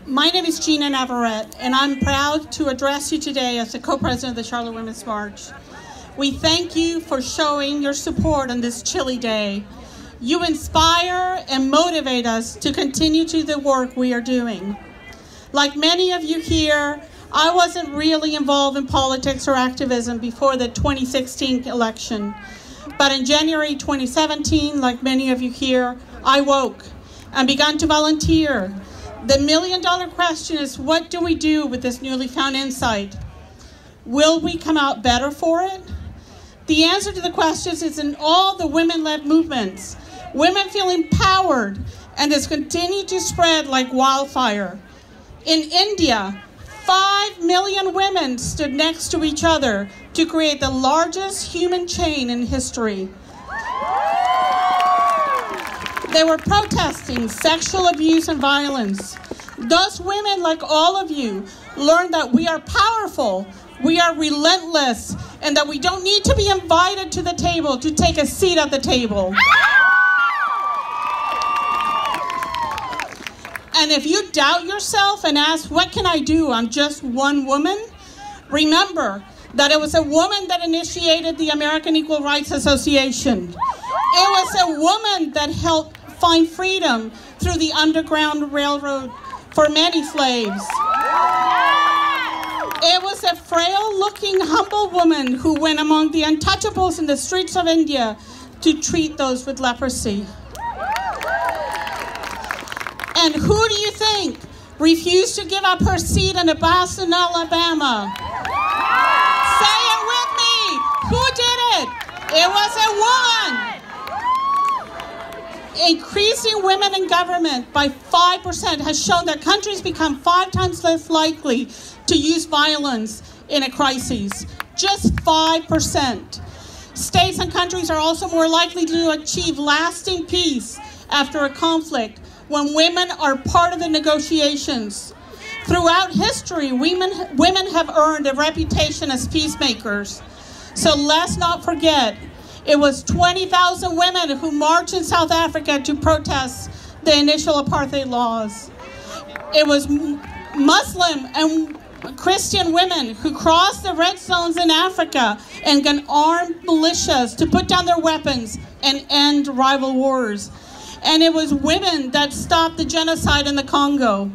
My name is GIna Navarrete, and I'm proud to address you today as the co-president of the Charlotte Women's March. We thank you for showing your support on this chilly day. You inspire and motivate us to continue to the work we are doing. Like many of you here, I wasn't really involved in politics or activism before the 2016 election. But in January 2017, like many of you here, I woke and began to volunteer. The million-dollar question is, what do we do with this newly found insight? Will we come out better for it? The answer to the question is in all the women-led movements. Women feel empowered, and it's continued to spread like wildfire. In India, 5 million women stood next to each other to create the largest human chain in history. They were protesting sexual abuse and violence. Those women, like all of you, learned that we are powerful, we are relentless, and that we don't need to be invited to the table to take a seat at the table. And if you doubt yourself and ask, what can I do? I'm just one woman. Remember that it was a woman that initiated the American Equal Rights Association. It was a woman that helped find freedom through the Underground Railroad for many slaves. It was a frail-looking, humble woman who went among the untouchables in the streets of India to treat those with leprosy. And who do you think refused to give up her seat in Boston, Alabama? Say it with me. Who did it? It was a woman. Increasing women in government by 5% has shown that countries become 5 times less likely to use violence in a crisis. Just 5%. States and countries are also more likely to achieve lasting peace after a conflict when women are part of the negotiations. Throughout history, women have earned a reputation as peacemakers. So let's not forget, it was 20,000 women who marched in South Africa to protest the initial apartheid laws. It was Muslim and Christian women who crossed the red zones in Africa and got armed militias to put down their weapons and end rival wars. And it was women that stopped the genocide in the Congo.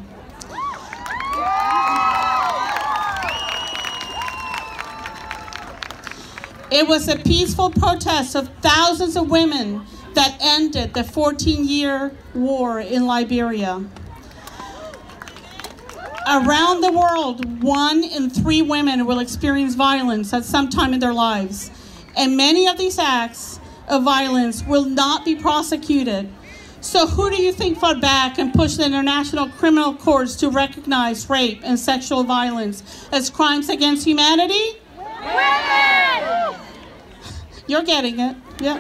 It was a peaceful protest of thousands of women that ended the 14-year war in Liberia. Around the world, 1 in 3 women will experience violence at some time in their lives. And many of these acts of violence will not be prosecuted. So who do you think fought back and pushed the international criminal courts to recognize rape and sexual violence as crimes against humanity? Women! You're getting it, yeah.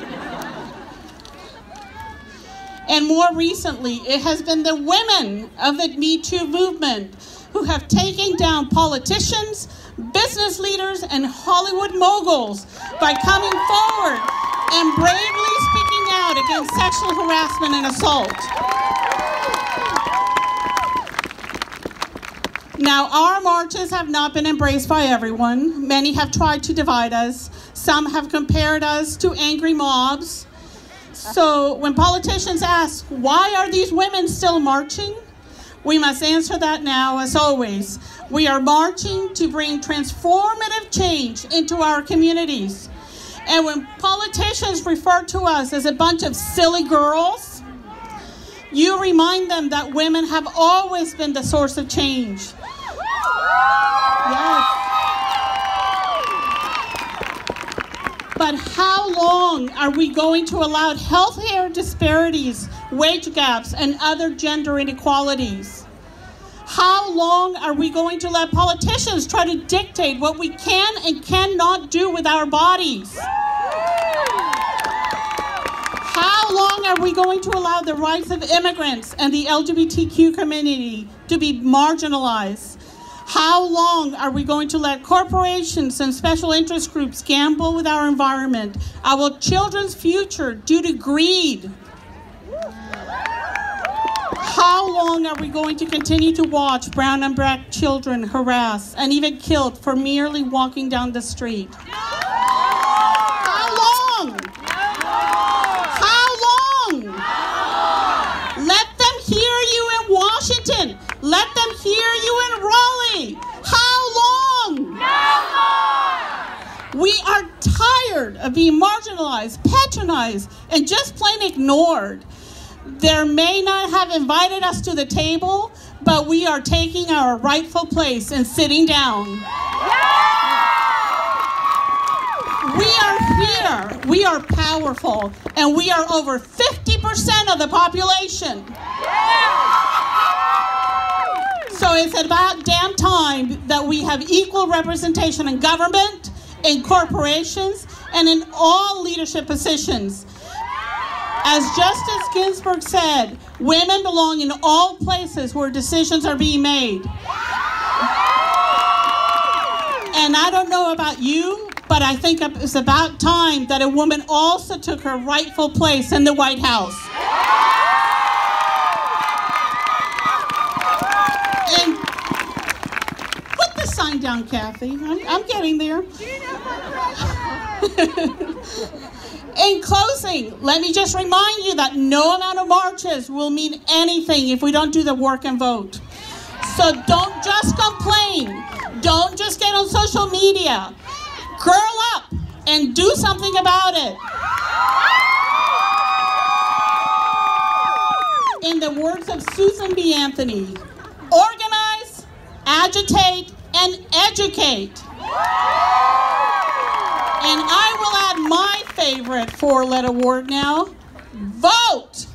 And more recently, it has been the women of the Me Too movement who have taken down politicians, business leaders, and Hollywood moguls by coming forward and bravely speaking out against sexual harassment and assault. Now, our marches have not been embraced by everyone. Many have tried to divide us. Some have compared us to angry mobs. So when politicians ask, why are these women still marching? We must answer that now, as always. We are marching to bring transformative change into our communities. And when politicians refer to us as a bunch of silly girls, you remind them that women have always been the source of change. Yes. But how long are we going to allow healthcare disparities, wage gaps, and other gender inequalities? How long are we going to let politicians try to dictate what we can and cannot do with our bodies? How long are we going to allow the rights of immigrants and the LGBTQ community to be marginalized? How long are we going to let corporations and special interest groups gamble with our environment, our children's future, due to greed? How long are we going to continue to watch brown and black children harassed and even killed for merely walking down the street? How long? How long? Let them hear you in Washington. Let them hear you in Raleigh. How long? We are tired of being marginalized, patronized, and just plain ignored. They may not have invited us to the table, but we are taking our rightful place and sitting down. We are here. We are powerful, and we are over 50% of the population. So it's about damn time that we have equal representation in government, in corporations, and in all leadership positions. As Justice Ginsburg said, women belong in all places where decisions are being made. And I don't know about you, but I think it's about time that a woman also took her rightful place in the White House. And put the sign down, Kathy. I'm getting there. In closing, let me just remind you that no amount of marches will mean anything if we don't do the work and vote. So don't just complain. Don't just get on social media. Curl up and do something about it. In the words of Susan B. Anthony, organize, agitate, and educate. And I will add my favorite four-letter word now, vote.